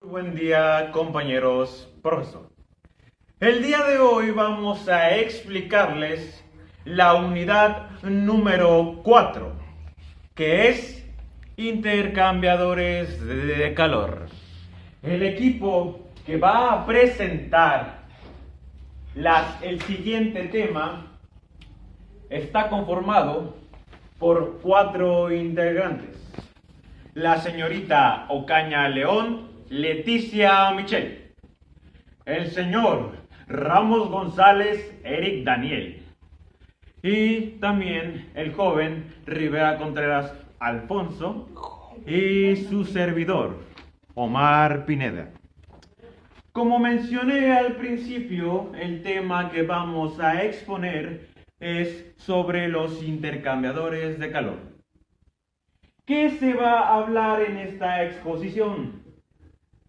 Buen día, compañeros, profesor. El día de hoy vamos a explicarles la unidad número 4, que es intercambiadores de calor. El equipo que va a presentar el siguiente tema está conformado por 4 integrantes. La señorita Ocaña León, Leticia Michel. El señor Ramos González, Eric Daniel. Y también el joven Rivera Contreras Alfonso. Y su servidor, Omar Pineda. Como mencioné al principio, el tema que vamos a exponer es sobre los intercambiadores de calor. ¿Qué se va a hablar en esta exposición?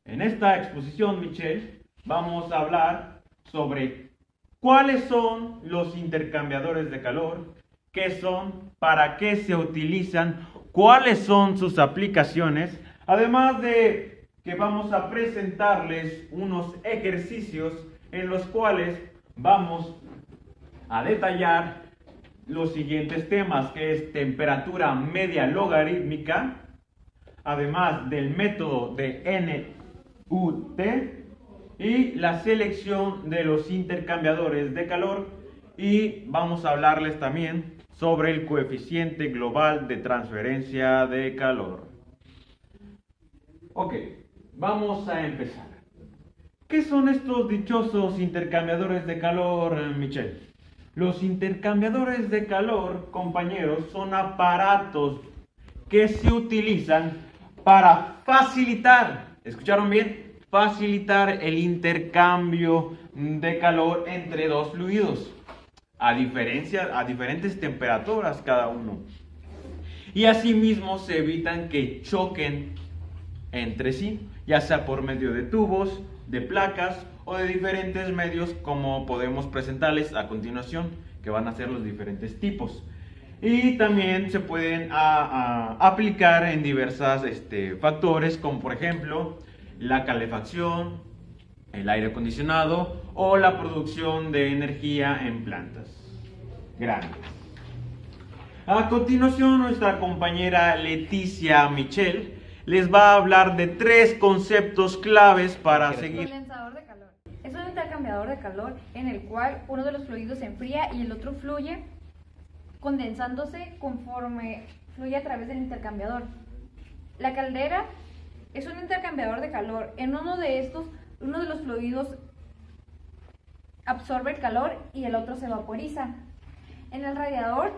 En esta exposición, Michelle, vamos a hablar sobre cuáles son los intercambiadores de calor, qué son, para qué se utilizan, cuáles son sus aplicaciones, además de que vamos a presentarles unos ejercicios en los cuales vamos a detallar los siguientes temas, que es temperatura media logarítmica, además del método de NUT y la selección de los intercambiadores de calor, y vamos a hablarles también sobre el coeficiente global de transferencia de calor. Ok, vamos a empezar. ¿Qué son estos dichosos intercambiadores de calor, Michelle? Los intercambiadores de calor, compañeros, son aparatos que se utilizan para facilitar, ¿escucharon bien? Facilitar el intercambio de calor entre dos fluidos, a diferentes temperaturas cada uno. Y asimismo se evitan que choquen entre sí, ya sea por medio de tubos, de placas o de diferentes medios, como podemos presentarles a continuación, que van a ser los diferentes tipos. Y también se pueden aplicar en diversos factores, como por ejemplo la calefacción, el aire acondicionado o la producción de energía en plantas grandes. A continuación, nuestra compañera Leticia Michel les va a hablar de 3 conceptos claves para seguir. Condensador de calor. Es un intercambiador de calor en el cual uno de los fluidos se enfría y el otro fluye, condensándose conforme fluye a través del intercambiador. La caldera es un intercambiador de calor. En uno de los fluidos absorbe el calor y el otro se vaporiza. En el radiador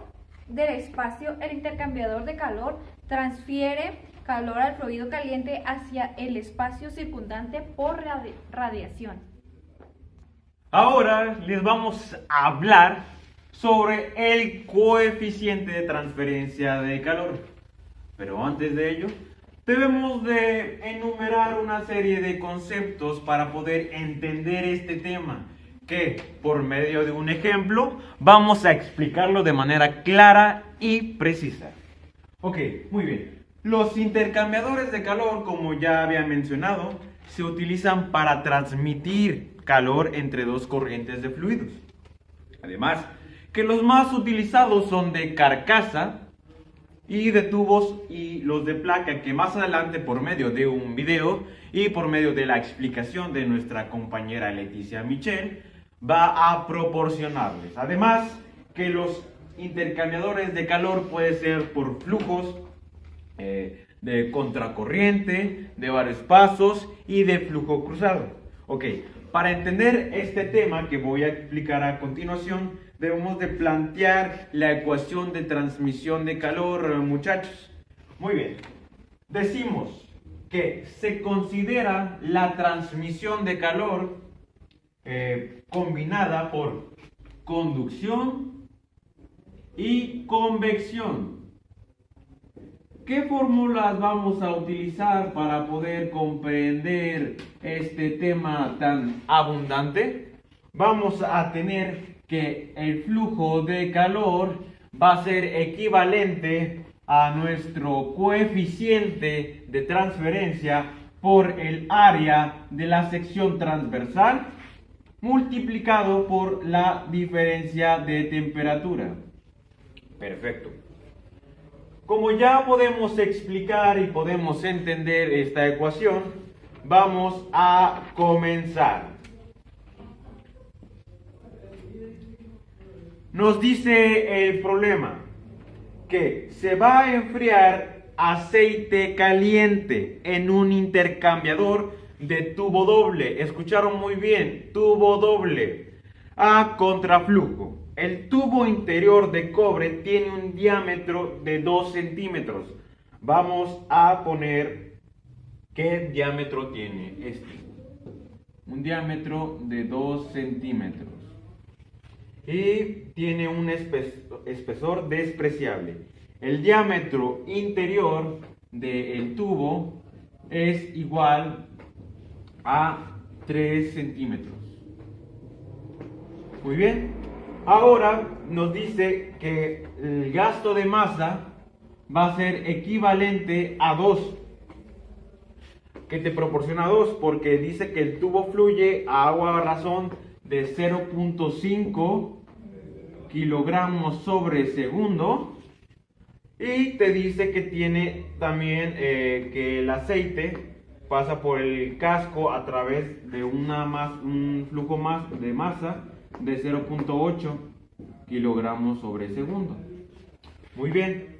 del espacio, el intercambiador de calor transfiere calor al fluido caliente hacia el espacio circundante por radiación. Ahora les vamos a hablar sobre el coeficiente de transferencia de calor. Pero antes de ello, debemos de enumerar una serie de conceptos para poder entender este tema, que por medio de un ejemplo vamos a explicarlo de manera clara y precisa. Ok, muy bien. Los intercambiadores de calor, como ya había mencionado, se utilizan para transmitir calor entre dos corrientes de fluidos. Además, que los más utilizados son de carcasa y de tubos, y los de placa, que más adelante, por medio de un video y por medio de la explicación de nuestra compañera Leticia Michel, va a proporcionarles. Además, que los intercambiadores de calor pueden ser por flujos, de contracorriente, de varios pasos y de flujo cruzado. Ok, para entender este tema que voy a explicar a continuación, debemos de plantear la ecuación de transmisión de calor, muchachos. Muy bien, decimos que se considera la transmisión de calor combinada por conducción y convección. ¿Qué fórmulas vamos a utilizar para poder comprender este tema tan abundante? Vamos a tener que el flujo de calor va a ser equivalente a nuestro coeficiente de transferencia por el área de la sección transversal multiplicado por la diferencia de temperatura. Perfecto. Como ya podemos explicar y podemos entender esta ecuación, vamos a comenzar. Nos dice el problema que se va a enfriar aceite caliente en un intercambiador de tubo doble. Escucharon muy bien, tubo doble a contraflujo. El tubo interior de cobre tiene un diámetro de 2 centímetros. Vamos a poner qué diámetro tiene este. Un diámetro de 2 centímetros. Y tiene un espesor despreciable. El diámetro interior del tubo es igual a 3 centímetros. Muy bien. Ahora nos dice que el gasto de masa va a ser equivalente a 2. ¿Qué te proporciona 2? Porque dice que el tubo fluye a agua a razón de 0.5 kilogramos sobre segundo. Y te dice que tiene también que el aceite pasa por el casco a través de un flujo más de masa de 0.8 kilogramos sobre segundo. Muy bien.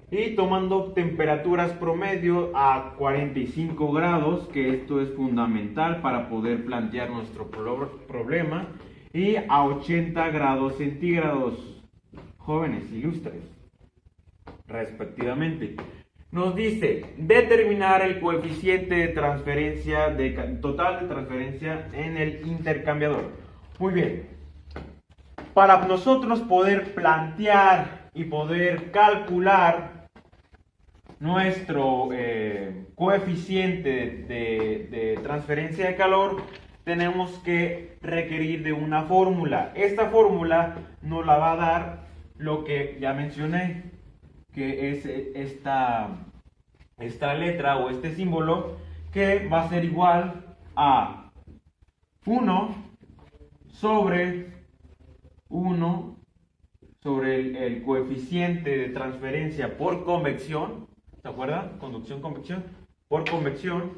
Y tomando temperaturas promedio a 45 grados, que esto es fundamental para poder plantear nuestro problema, y a 80 grados centígrados, jóvenes ilustres, respectivamente. Nos dice determinar el coeficiente de transferencia total de transferencia en el intercambiador. Muy bien, para nosotros poder plantear y poder calcular nuestro coeficiente de transferencia de calor, tenemos que requerir de una fórmula. Esta fórmula nos la va a dar lo que ya mencioné, que es esta letra o este símbolo, que va a ser igual a 1 sobre el coeficiente de transferencia por convección, ¿se acuerdan? Conducción, convección, por convección,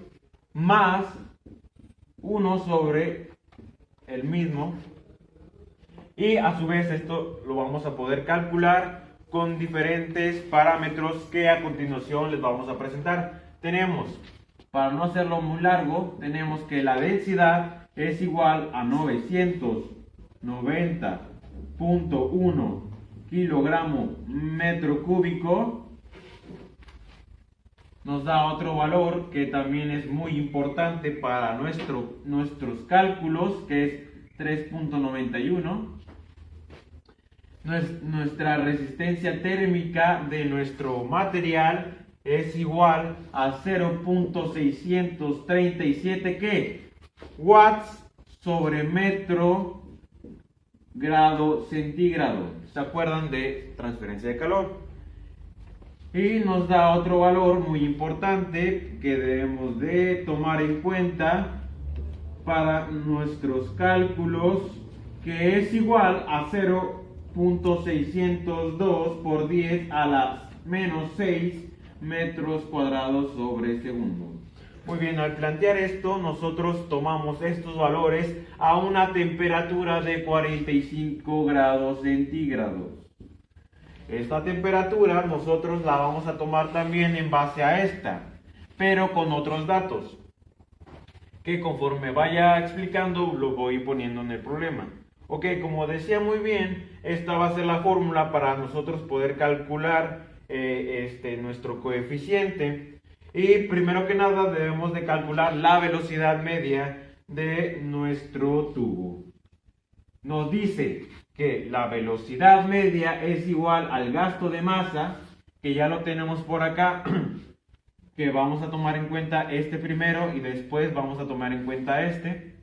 más 1 sobre el mismo, y a su vez esto lo vamos a poder calcular con diferentes parámetros que a continuación les vamos a presentar. Tenemos, para no hacerlo muy largo, tenemos que la densidad es igual a 990.1 kilogramo metro cúbico. Nos da otro valor que también es muy importante para nuestros cálculos, que es 3.91. Nuestra resistencia térmica de nuestro material es igual a 0.637 ¿qué? Watts sobre metro grado centígrado. ¿Se acuerdan de transferencia de calor? Y nos da otro valor muy importante que debemos de tomar en cuenta para nuestros cálculos, que es igual a 0.602 por 10 a la menos 6 metros cuadrados sobre segundo. Muy bien, al plantear esto, nosotros tomamos estos valores a una temperatura de 45 grados centígrados. Esta temperatura nosotros la vamos a tomar también en base a esta, pero con otros datos, que conforme vaya explicando lo voy poniendo en el problema. Ok, como decía muy bien, esta va a ser la fórmula para nosotros poder calcular nuestro coeficiente. Y primero que nada debemos de calcular la velocidad media de nuestro tubo. Nos dice que la velocidad media es igual al gasto de masa, que ya lo tenemos por acá, que vamos a tomar en cuenta este primero y después vamos a tomar en cuenta este.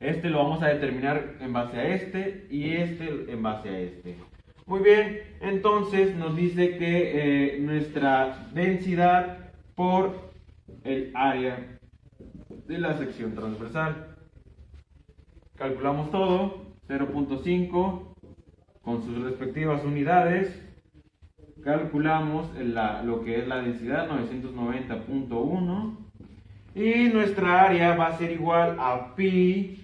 Este lo vamos a determinar en base a este y este en base a este. Muy bien, entonces nos dice que nuestra densidad por el área de la sección transversal. Calculamos todo, 0.5 con sus respectivas unidades. Calculamos lo que es la densidad, 990.1, y nuestra área va a ser igual a pi,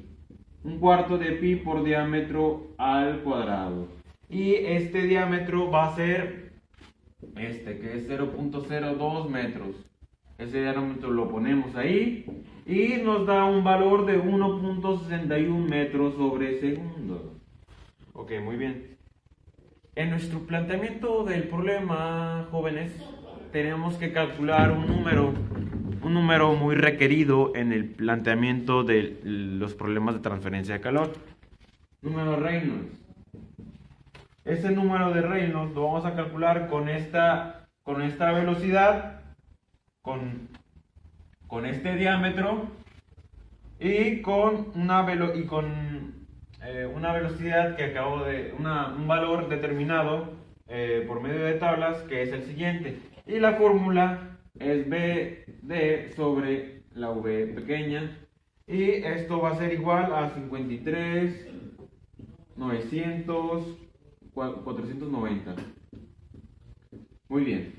un cuarto de pi por diámetro al cuadrado. Y este diámetro va a ser que es 0.02 metros. Ese diámetro lo ponemos ahí y nos da un valor de 1.61 metros sobre segundo. Ok, muy bien. En nuestro planteamiento del problema, jóvenes, tenemos que calcular un número muy requerido en el planteamiento de los problemas de transferencia de calor. Número Reynolds. Ese número de Reynolds lo vamos a calcular con esta velocidad, con este diámetro y con una velocidad que un valor determinado por medio de tablas, que es el siguiente. Y la fórmula es BD sobre la V pequeña, y esto va a ser igual a 53.900.490. Muy bien.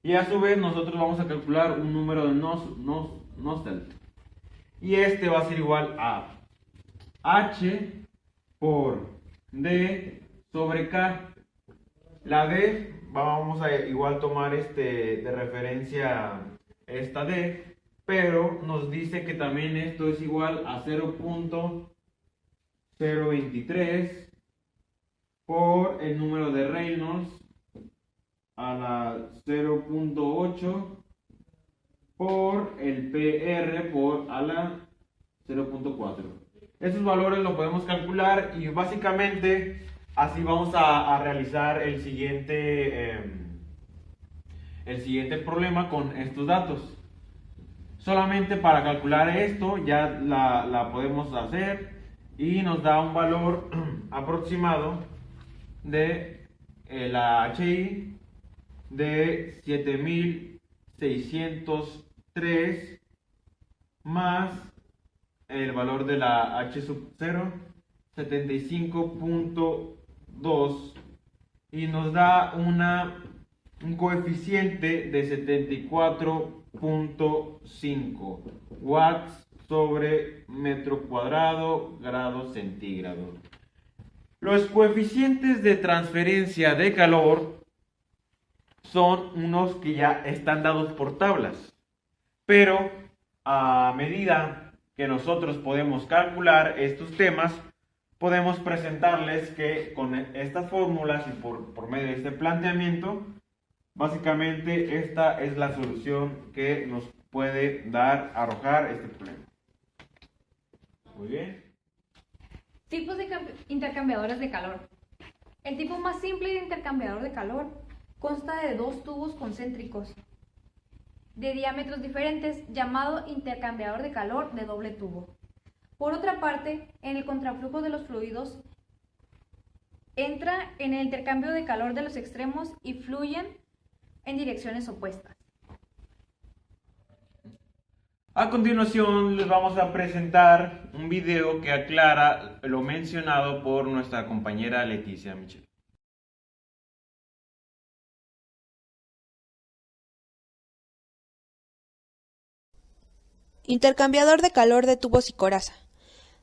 Y a su vez nosotros vamos a calcular un número de Nusselt. Y este va a ser igual a H por D sobre K. La D, vamos a igual tomar de referencia esta D, pero nos dice que también esto es igual a 0.023 por el número de Reynolds a la 0.8 por el PR a la 0.4. Esos valores los podemos calcular y básicamente así vamos a realizar el siguiente problema con estos datos. Solamente para calcular esto ya la podemos hacer y nos da un valor aproximado de la HI de 7603 más el valor de la H sub 0, 75.2, y nos da un coeficiente de 74.5 watts sobre metro cuadrado grado centígrado. Los coeficientes de transferencia de calor son unos que ya están dados por tablas, pero a medida que nosotros podemos calcular estos temas, podemos presentarles que con estas fórmulas y por medio de este planteamiento, básicamente esta es la solución que nos puede arrojar este problema. Muy bien. Tipos de intercambiadores de calor. El tipo más simple de intercambiador de calor consta de dos tubos concéntricos de diámetros diferentes, llamado intercambiador de calor de doble tubo. Por otra parte, en el contraflujo de los fluidos, entra en el intercambio de calor de los extremos y fluyen en direcciones opuestas. A continuación les vamos a presentar un video que aclara lo mencionado por nuestra compañera Leticia Michel. Intercambiador de calor de tubos y coraza.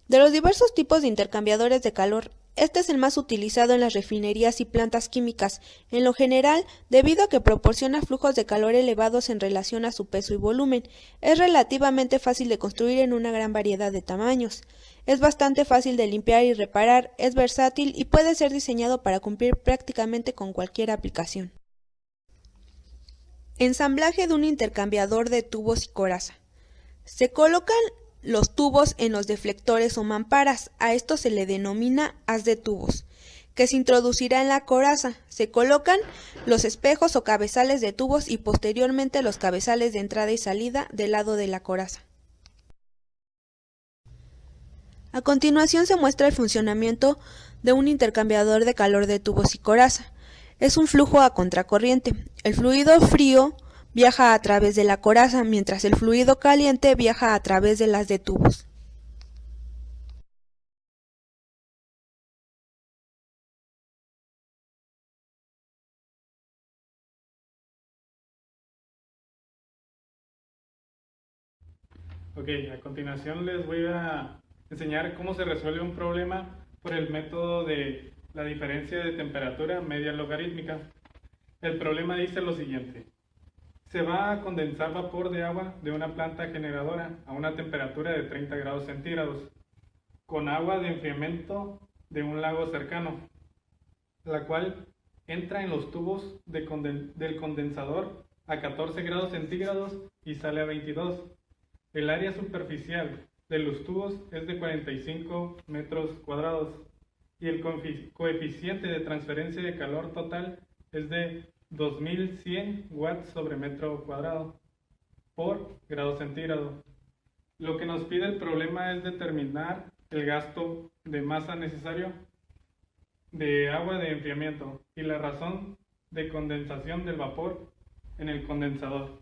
De los diversos tipos de intercambiadores de calor, este es el más utilizado en las refinerías y plantas químicas, en lo general, debido a que proporciona flujos de calor elevados en relación a su peso y volumen. Es relativamente fácil de construir en una gran variedad de tamaños. Es bastante fácil de limpiar y reparar, es versátil y puede ser diseñado para cumplir prácticamente con cualquier aplicación. Ensamblaje de un intercambiador de tubos y coraza. Se colocan los tubos en los deflectores o mamparas, a esto se le denomina haz de tubos, que se introducirá en la coraza. Se colocan los espejos o cabezales de tubos y posteriormente los cabezales de entrada y salida del lado de la coraza. A continuación se muestra el funcionamiento de un intercambiador de calor de tubos y coraza. Es un flujo a contracorriente. El fluido frío viaja a través de la coraza, mientras el fluido caliente viaja a través de las de tubos. Ok, a continuación les voy a enseñar cómo se resuelve un problema por el método de la diferencia de temperatura media logarítmica. El problema dice lo siguiente: se va a condensar vapor de agua de una planta generadora a una temperatura de 30 grados centígrados con agua de enfriamiento de un lago cercano, la cual entra en los tubos del condensador a 14 grados centígrados y sale a 22. El área superficial de los tubos es de 45 metros cuadrados y el coeficiente de transferencia de calor total es de 2100 watts sobre metro cuadrado por grado centígrado. Lo que nos pide el problema es determinar el gasto de masa necesario de agua de enfriamiento y la razón de condensación del vapor en el condensador.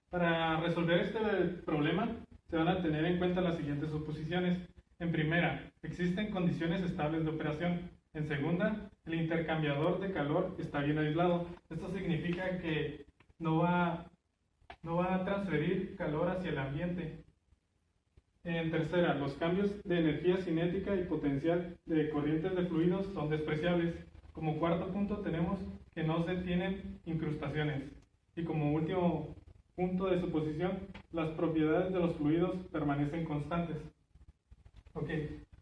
Para resolver este problema se van a tener en cuenta las siguientes suposiciones. En primera, existen condiciones estables de operación. En segunda, el intercambiador de calor está bien aislado. Esto significa que no va a transferir calor hacia el ambiente. En tercera, los cambios de energía cinética y potencial de corrientes de fluidos son despreciables. Como cuarto punto tenemos que no se tienen incrustaciones. Y como último punto de suposición, las propiedades de los fluidos permanecen constantes. Ok,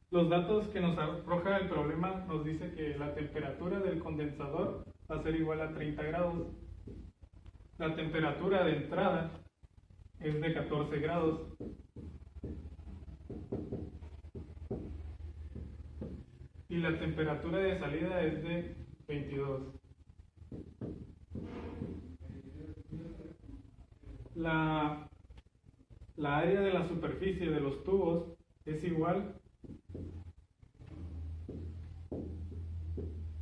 los datos que nos arroja el problema nos dice que la temperatura del condensador va a ser igual a 30 grados. La temperatura de entrada es de 14 grados. Y la temperatura de salida es de 22. La área de la superficie de los tubos es igual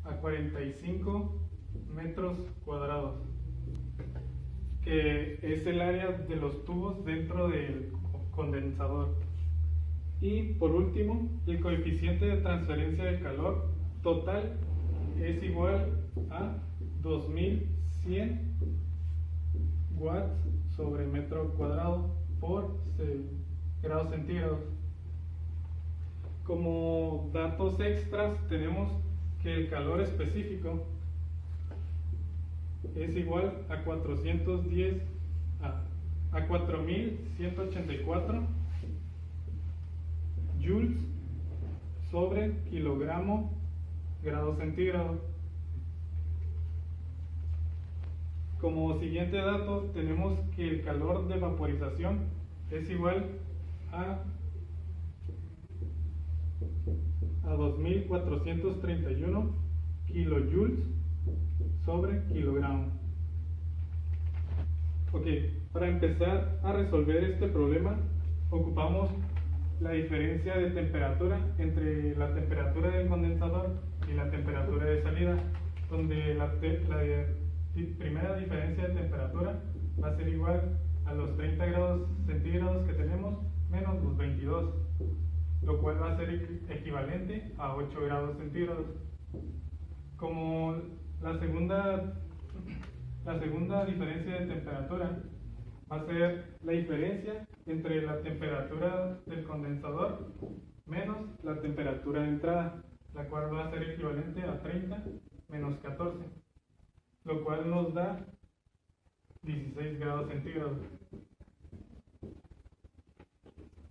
a 45 metros cuadrados, que es el área de los tubos dentro del condensador. Y por último, el coeficiente de transferencia de calor total es igual a 2100 watts sobre metro cuadrado por grados centígrados. Como datos extras tenemos que el calor específico es igual a 4184 joules sobre kilogramo grado centígrado. Como siguiente dato tenemos que el calor de vaporización es igual a 2431 kilojoules sobre kilogramo. Ok, para empezar a resolver este problema ocupamos la diferencia de temperatura entre la temperatura del condensador y la temperatura de salida, donde la primera diferencia de temperatura va a ser igual a los 30 grados centígrados que tenemos menos los 22, lo cual va a ser equivalente a 8 grados centígrados. Como la segunda diferencia de temperatura va a ser la diferencia entre la temperatura del condensador menos la temperatura de entrada, la cual va a ser equivalente a 30 menos 14, lo cual nos da 16 grados centígrados.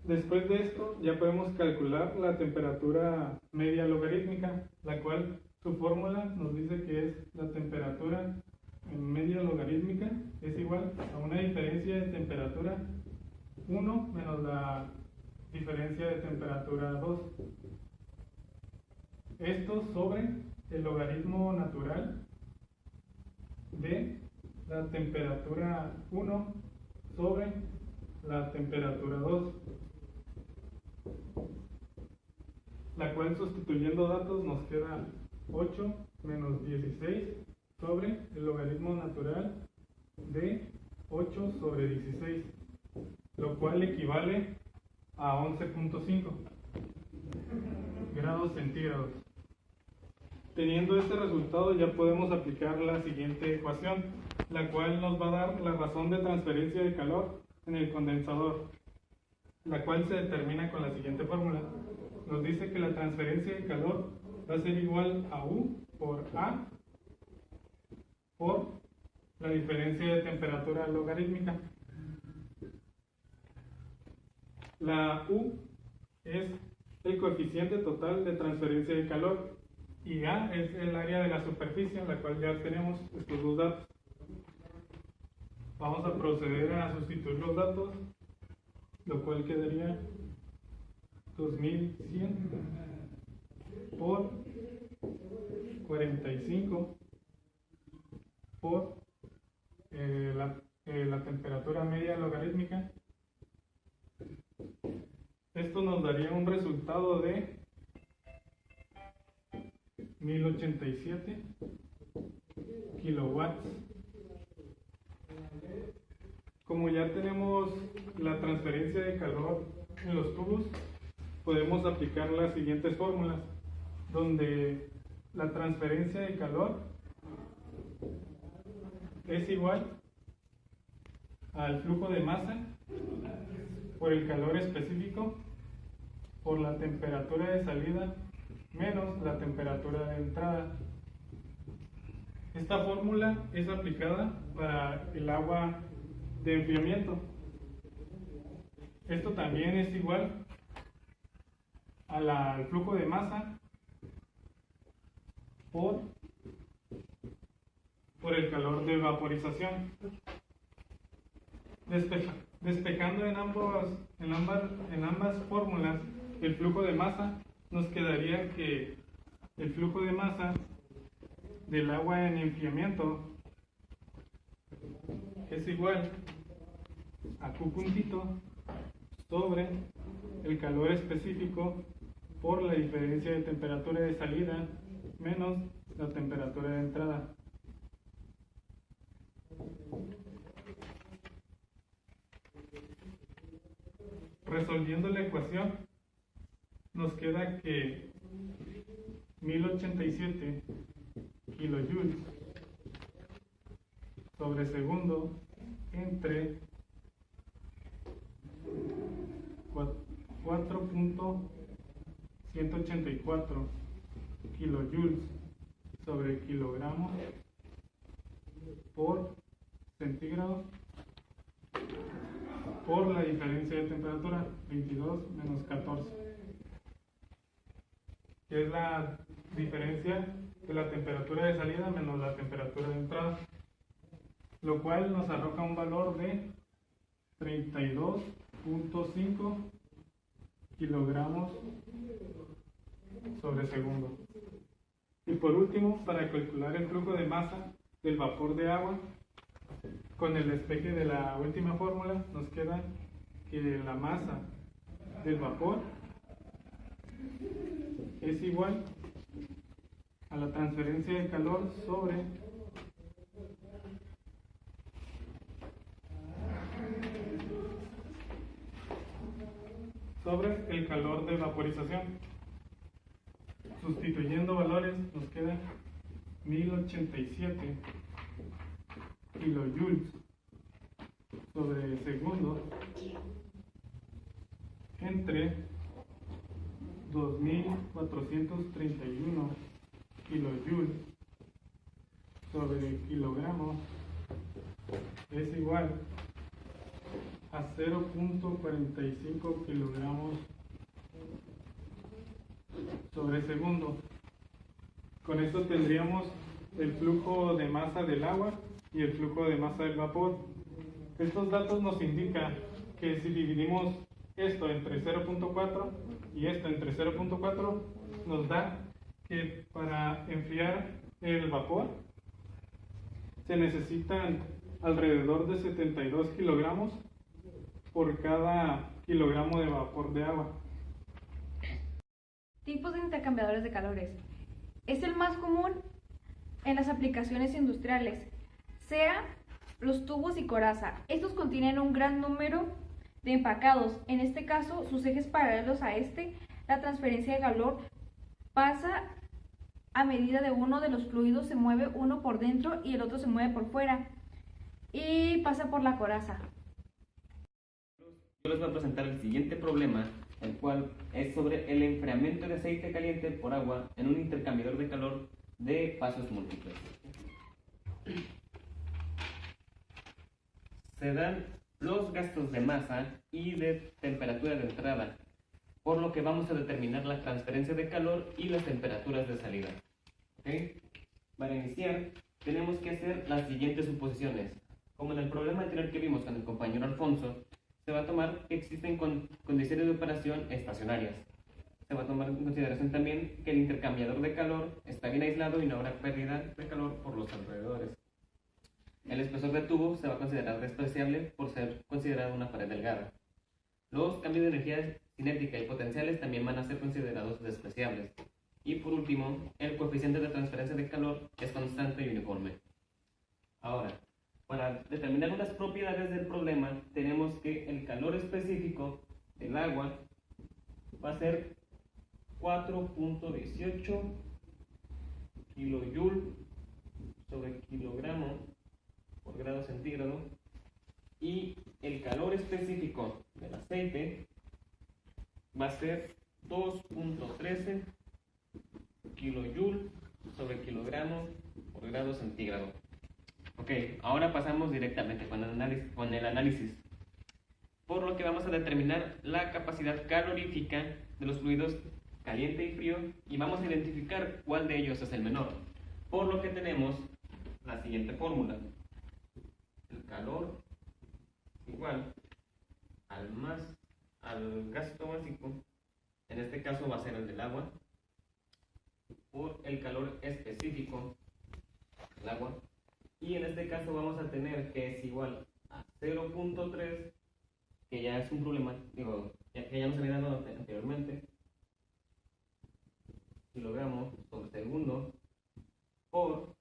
Después de esto ya podemos calcular la temperatura media logarítmica, la cual su fórmula nos dice que es la temperatura media logarítmica es igual a una diferencia de temperatura 1 menos la diferencia de temperatura 2. Esto sobre el logaritmo natural de la temperatura 1 sobre la temperatura 2, la cual sustituyendo datos nos queda 8 menos 16 sobre el logaritmo natural de 8 sobre 16, lo cual equivale a 11.5 grados centígrados. Teniendo este resultado ya podemos aplicar la siguiente ecuación, la cual nos va a dar la razón de transferencia de calor en el condensador, la cual se determina con la siguiente fórmula. Nos dice que la transferencia de calor va a ser igual a U por A por la diferencia de temperatura logarítmica. La U es el coeficiente total de transferencia de calor y A es el área de la superficie en la cual ya tenemos estos dos datos. Vamos a proceder a sustituir los datos, lo cual quedaría 2100 por 45 por la temperatura media logarítmica. Esto nos daría un resultado de 1087 kilowatts. Como ya tenemos la transferencia de calor en los tubos, podemos aplicar las siguientes fórmulas, donde la transferencia de calor es igual al flujo de masa por el calor específico por la temperatura de salida menos la temperatura de entrada. Esta fórmula es aplicada para el agua de enfriamiento. Esto también es igual al flujo de masa por el calor de vaporización. Despejando en ambas fórmulas el flujo de masa, nos quedaría que el flujo de masa del agua en enfriamiento es igual a Q puntito sobre el calor específico por la diferencia de temperatura de salida menos la temperatura de entrada. Resolviendo la ecuación, nos queda que 1087 kilojoules sobre segundo entre 4.184 kilojoules sobre kilogramos por centígrado por la diferencia de temperatura 22 menos 14, que es la diferencia de la temperatura de salida menos la temperatura de entrada, lo cual nos arroja un valor de 32.5 kilogramos sobre segundo. Y por último, para calcular el flujo de masa del vapor de agua, con el despeje de la última fórmula, nos queda que la masa del vapor es igual a la transferencia de calor sobre el calor de vaporización. Sustituyendo valores, nos queda 1087 kilojoules sobre segundo entre 2431 kilojoules sobre kilogramos es igual a 0.45 kilogramos sobre segundo. Con esto tendríamos el flujo de masa del agua y el flujo de masa del vapor. Estos datos nos indican que si dividimos esto entre 0.4 y esto entre 0.4, nos da que para enfriar el vapor se necesitan alrededor de 72 kilogramos por cada kilogramo de vapor de agua. Tipos de intercambiadores de calores. Es el más común en las aplicaciones industriales, sea los tubos y coraza. Estos contienen un gran número de empacados. En este caso, sus ejes paralelos a la transferencia de calor pasa a medida de uno de los fluidos se mueve uno por dentro y el otro se mueve por fuera y pasa por la coraza. Yo les voy a presentar el siguiente problema, el cual es sobre el enfriamiento de aceite caliente por agua en un intercambiador de calor de pasos múltiples. Se dan los gastos de masa y de temperatura de entrada, por lo que vamos a determinar la transferencia de calor y las temperaturas de salida. ¿Okay? Para iniciar, tenemos que hacer las siguientes suposiciones. Como en el problema anterior que vimos con el compañero Alfonso, se va a tomar que existen condiciones de operación estacionarias. Se va a tomar en consideración también que el intercambiador de calor está bien aislado y no habrá pérdida de calor por los alrededores. El espesor de tubo se va a considerar despreciable por ser considerado una pared delgada. Los cambios de energía cinética y potenciales también van a ser considerados despreciables. Y por último, el coeficiente de transferencia de calor es constante y uniforme. Ahora, para determinar unas propiedades del problema, tenemos que el calor específico del agua va a ser 4.18 kilojoule sobre kilogramo por grado centígrado, y el calor específico del aceite va a ser 2.13 kilojoule sobre kilogramo por grado centígrado. Ok, ahora pasamos directamente con el análisis, por lo que vamos a determinar la capacidad calorífica de los fluidos caliente y frío y vamos a identificar cuál de ellos es el menor, por lo que tenemos la siguiente fórmula. El calor igual al gasto básico, en este caso va a ser el del agua, por el calor específico del agua, y en este caso vamos a tener que es igual a 0.3, que ya es un problema, que ya nos había dado anteriormente, kilogramos por segundo por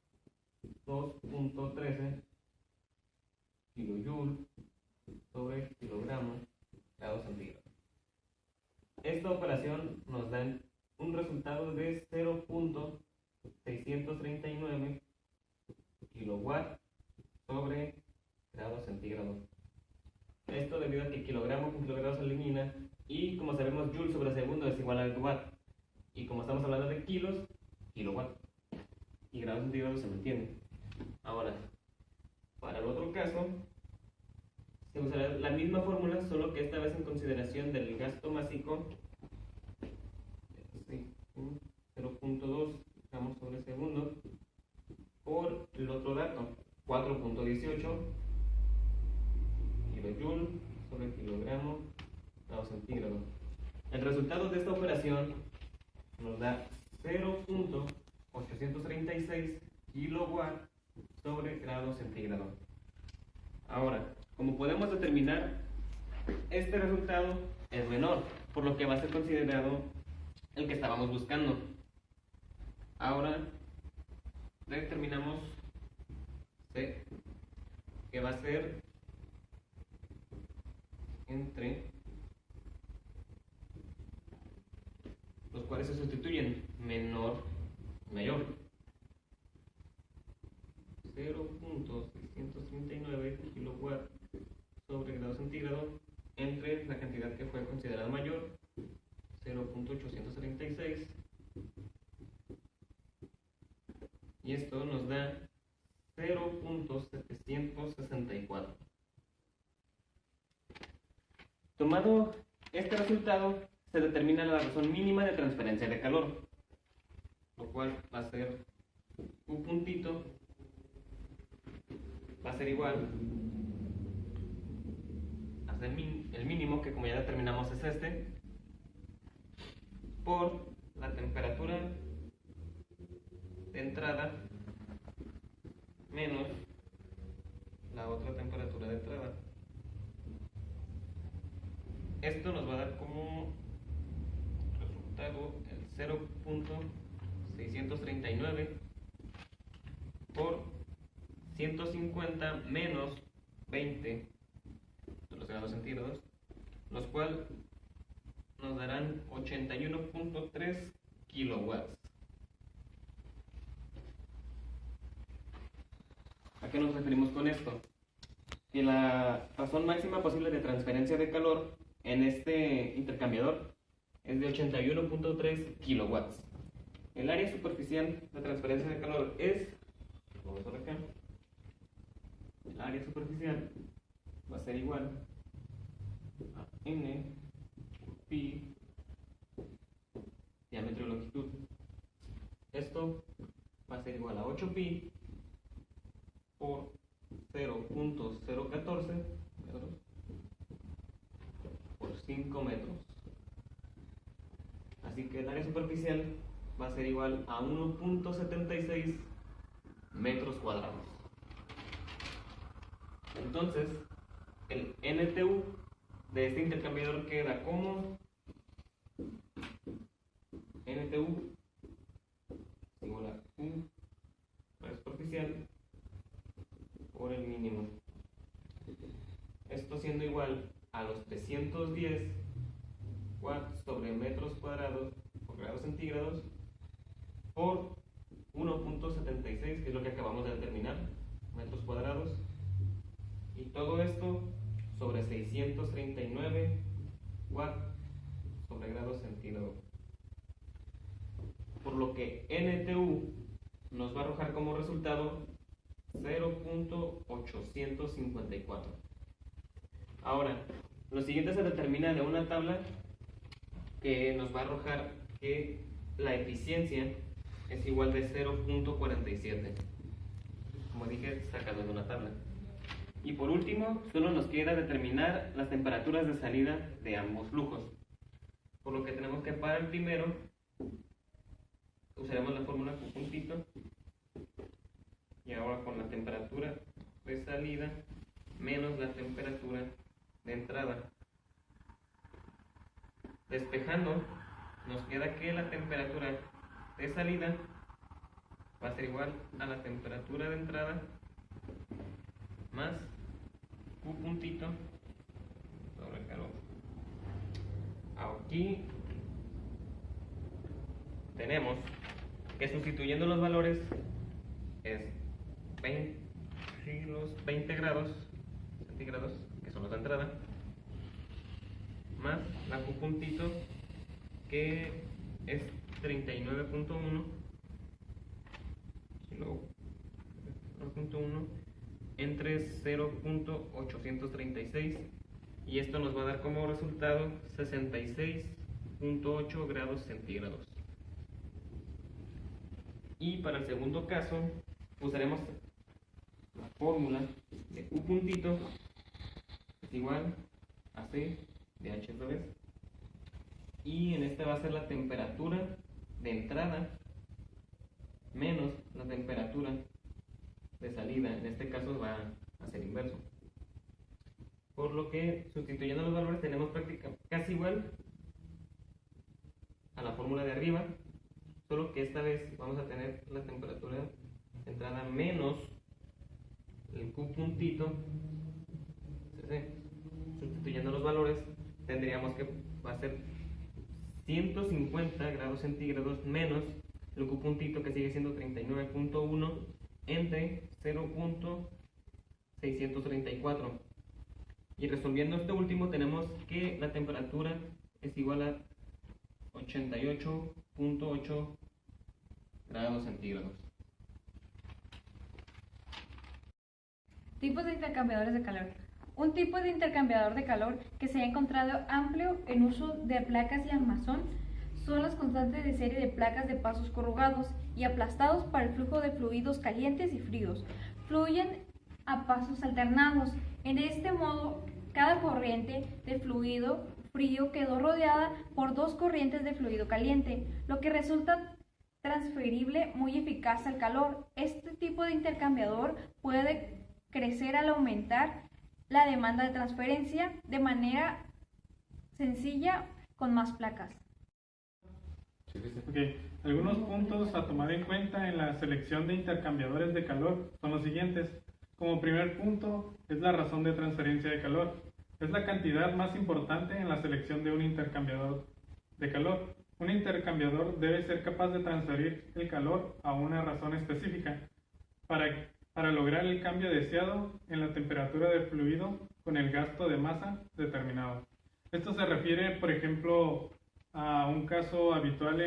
2.13 kilojoule sobre kilogramo grado centígrado. Esta operación nos da un resultado de 0.639 kilowatt sobre grado centígrado. Esto debido a que kilogramo con kilogramo se elimina y como sabemos joule sobre segundo es igual a watt, y como estamos hablando de kilos, kilowatt, y grado centígrado se mantiene. Ahora, para el otro caso se usará la misma fórmula, solo que esta vez en consideración del gasto másico, 0.2 gramos sobre segundo, por el otro dato, 4.18 kilojoule sobre kilogramo grado centígrado. El resultado de esta operación nos da 0.836 kilowatt sobre grado centígrado. Ahora, como podemos determinar, este resultado es menor, por lo que va a ser considerado el que estábamos buscando. Ahora determinamos C, que va a ser entre los cuales se sustituyen menor y mayor. 0.639 kilowatt sobre grado centígrado entre la cantidad que fue considerada mayor, 0.836, y esto nos da 0.764. Tomado este resultado, se determina la razón mínima de transferencia de calor, lo cual va a ser un puntito, va a ser igual a el mínimo, que como ya determinamos es este, por la temperatura de entrada menos la otra temperatura de entrada. Esto nos va a dar como resultado el 0.639 por 150 menos 20 de los grados centígrados, los cuales nos darán 81.3 kilowatts. ¿A qué nos referimos con esto? Que la razón máxima posible de transferencia de calor en este intercambiador es de 81.3 kilowatts. El área superficial de transferencia de calor es, vamos por acá, el área superficial va a ser igual a N por pi diámetro y longitud. Esto va a ser igual a 8 pi por 0.014 metros por 5 metros. Así que el área superficial va a ser igual a 1.76 metros cuadrados. Entonces, el NTU de este intercambiador queda como NTU igual a U, área superficial, por el mínimo. Esto siendo igual a los 310 watts sobre metros cuadrados por grados centígrados por 1.76, que es lo que acabamos de determinar, metros cuadrados, y todo esto sobre 639 watts sobre grados centígrados. Por lo que NTU nos va a arrojar como resultado 0.854. Ahora, lo siguiente se determina de una tabla que nos va a arrojar que la eficiencia es igual de 0.47. Como dije, sacado de una tabla. Y por último, solo nos queda determinar las temperaturas de salida de ambos flujos. Por lo que tenemos que para el primero usaremos la fórmula con puntito. Y ahora con la temperatura de salida menos la temperatura de entrada. Despejando, nos queda que la temperatura de salida va a ser igual a la temperatura de entrada más Q puntito sobre el calor. Aquí tenemos que sustituyendo los valores es 20 grados centígrados, que son los de entrada, más la Q puntito, que es 39.1, y luego 0.1 entre 0.836, y esto nos va a dar como resultado 66.8 grados centígrados. Y para el segundo caso usaremos la fórmula de Q puntito es igual a C de H otra vez, y en este va a ser la temperatura de entrada menos la temperatura de salida. En este caso va a ser inverso, por lo que sustituyendo los valores tenemos prácticamente casi igual a la fórmula de arriba, solo que esta vez vamos a tener la temperatura de entrada menos el Q puntito. Sustituyendo los valores tendríamos que va a ser 150 grados centígrados menos el Q puntito, que sigue siendo 39.1 entre 0.634. Y resolviendo este último tenemos que la temperatura es igual a 88.8 grados centígrados. Tipos de intercambiadores de calor. Un tipo de intercambiador de calor que se ha encontrado amplio en uso de placas y armazón son las constantes de serie de placas de pasos corrugados y aplastados para el flujo de fluidos calientes y fríos. Fluyen a pasos alternados. En este modo, cada corriente de fluido frío quedó rodeada por dos corrientes de fluido caliente, lo que resulta transferible muy eficaz al calor. Este tipo de intercambiador puede crecer al aumentar la demanda de transferencia de manera sencilla con más placas. Ok, algunos puntos a tomar en cuenta en la selección de intercambiadores de calor son los siguientes. Como primer punto es la razón de transferencia de calor. Es la cantidad más importante en la selección de un intercambiador de calor. Un intercambiador debe ser capaz de transferir el calor a una razón específica para lograr el cambio deseado en la temperatura del fluido con el gasto de masa determinado. Esto se refiere, por ejemplo, a un caso habitual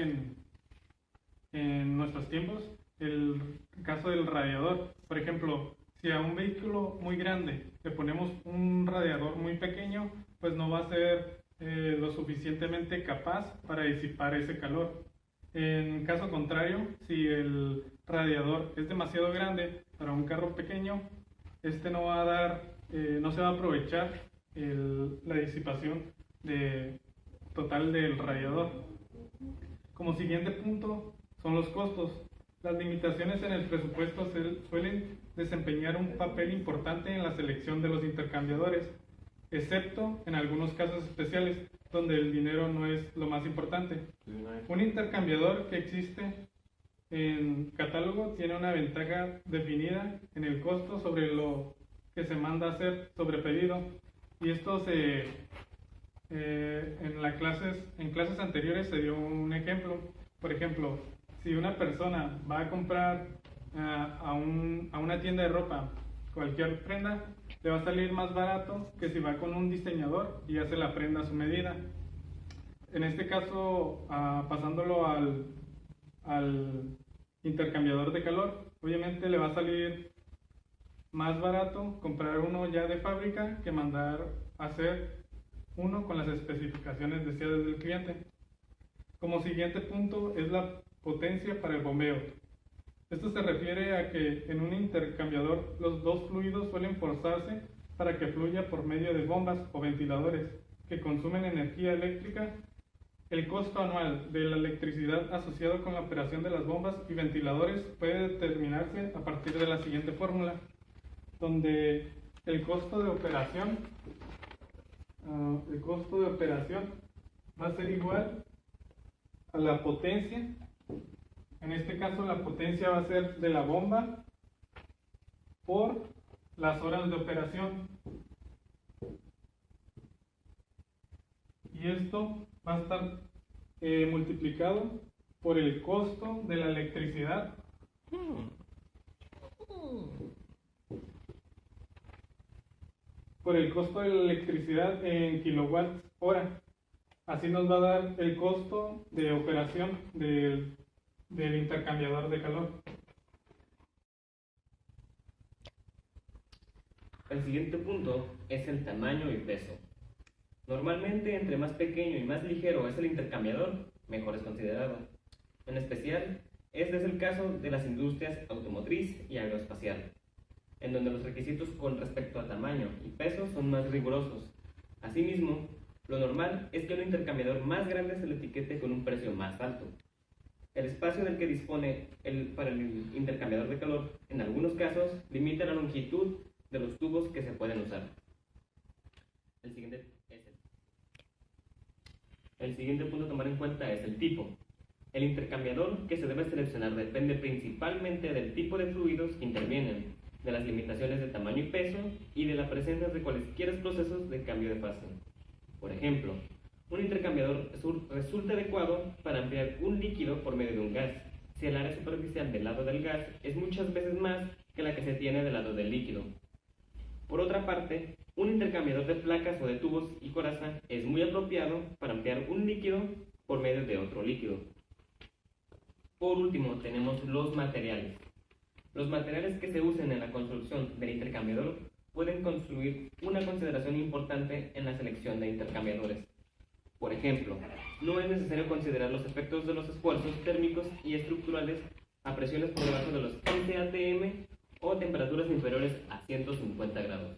en nuestros tiempos, el caso del radiador. Por ejemplo, si a un vehículo muy grande le ponemos un radiador muy pequeño, pues no va a ser lo suficientemente capaz para disipar ese calor. En caso contrario, si el radiador es demasiado grande para un carro pequeño, este no va a dar, no se va a aprovechar la disipación total del radiador. Como siguiente punto son los costos. Las limitaciones en el presupuesto suelen desempeñar un papel importante en la selección de los intercambiadores, excepto en algunos casos especiales donde el dinero no es lo más importante. Un intercambiador que existe en catálogo tiene una ventaja definida en el costo sobre lo que se manda a hacer sobre pedido, y esto en clases anteriores se dio un ejemplo. Por ejemplo, si una persona va a comprar a una tienda de ropa cualquier prenda, le va a salir más barato que si va con un diseñador y hace la prenda a su medida. En este caso, pasándolo al intercambiador de calor, obviamente le va a salir más barato comprar uno ya de fábrica que mandar a hacer uno con las especificaciones deseadas del cliente. Como siguiente punto es la potencia para el bombeo. Esto se refiere a que en un intercambiador los dos fluidos suelen forzarse para que fluya por medio de bombas o ventiladores que consumen energía eléctrica. El costo anual de la electricidad asociado con la operación de las bombas y ventiladores puede determinarse a partir de la siguiente fórmula, donde el costo de operación va a ser igual a la potencia. En este caso la potencia va a ser de la bomba por las horas de operación, y esto va a estar multiplicado por el costo de la electricidad en kilowatts hora. Así nos va a dar el costo de operación del intercambiador de calor. El siguiente punto es el tamaño y peso. Normalmente, entre más pequeño y más ligero es el intercambiador, mejor es considerado. En especial, este es el caso de las industrias automotriz y aeroespacial, en donde los requisitos con respecto a tamaño y peso son más rigurosos. Asimismo, lo normal es que un intercambiador más grande se le etiquete con un precio más alto. El espacio del que dispone para el intercambiador de calor, en algunos casos, limita la longitud de los tubos que se pueden usar. El siguiente punto a tomar en cuenta es el tipo. El intercambiador que se debe seleccionar depende principalmente del tipo de fluidos que intervienen, de las limitaciones de tamaño y peso y de la presencia de cualesquiera procesos de cambio de fase. Por ejemplo, un intercambiador resulta adecuado para ampliar un líquido por medio de un gas, si el área superficial del lado del gas es muchas veces más que la que se tiene del lado del líquido. Por otra parte, un intercambiador de placas o de tubos y coraza es muy apropiado para ampliar un líquido por medio de otro líquido. Por último, tenemos los materiales. Los materiales que se usen en la construcción del intercambiador pueden construir una consideración importante en la selección de intercambiadores. Por ejemplo, no es necesario considerar los efectos de los esfuerzos térmicos y estructurales a presiones por debajo de los 11 atm o temperaturas inferiores a 150 grados.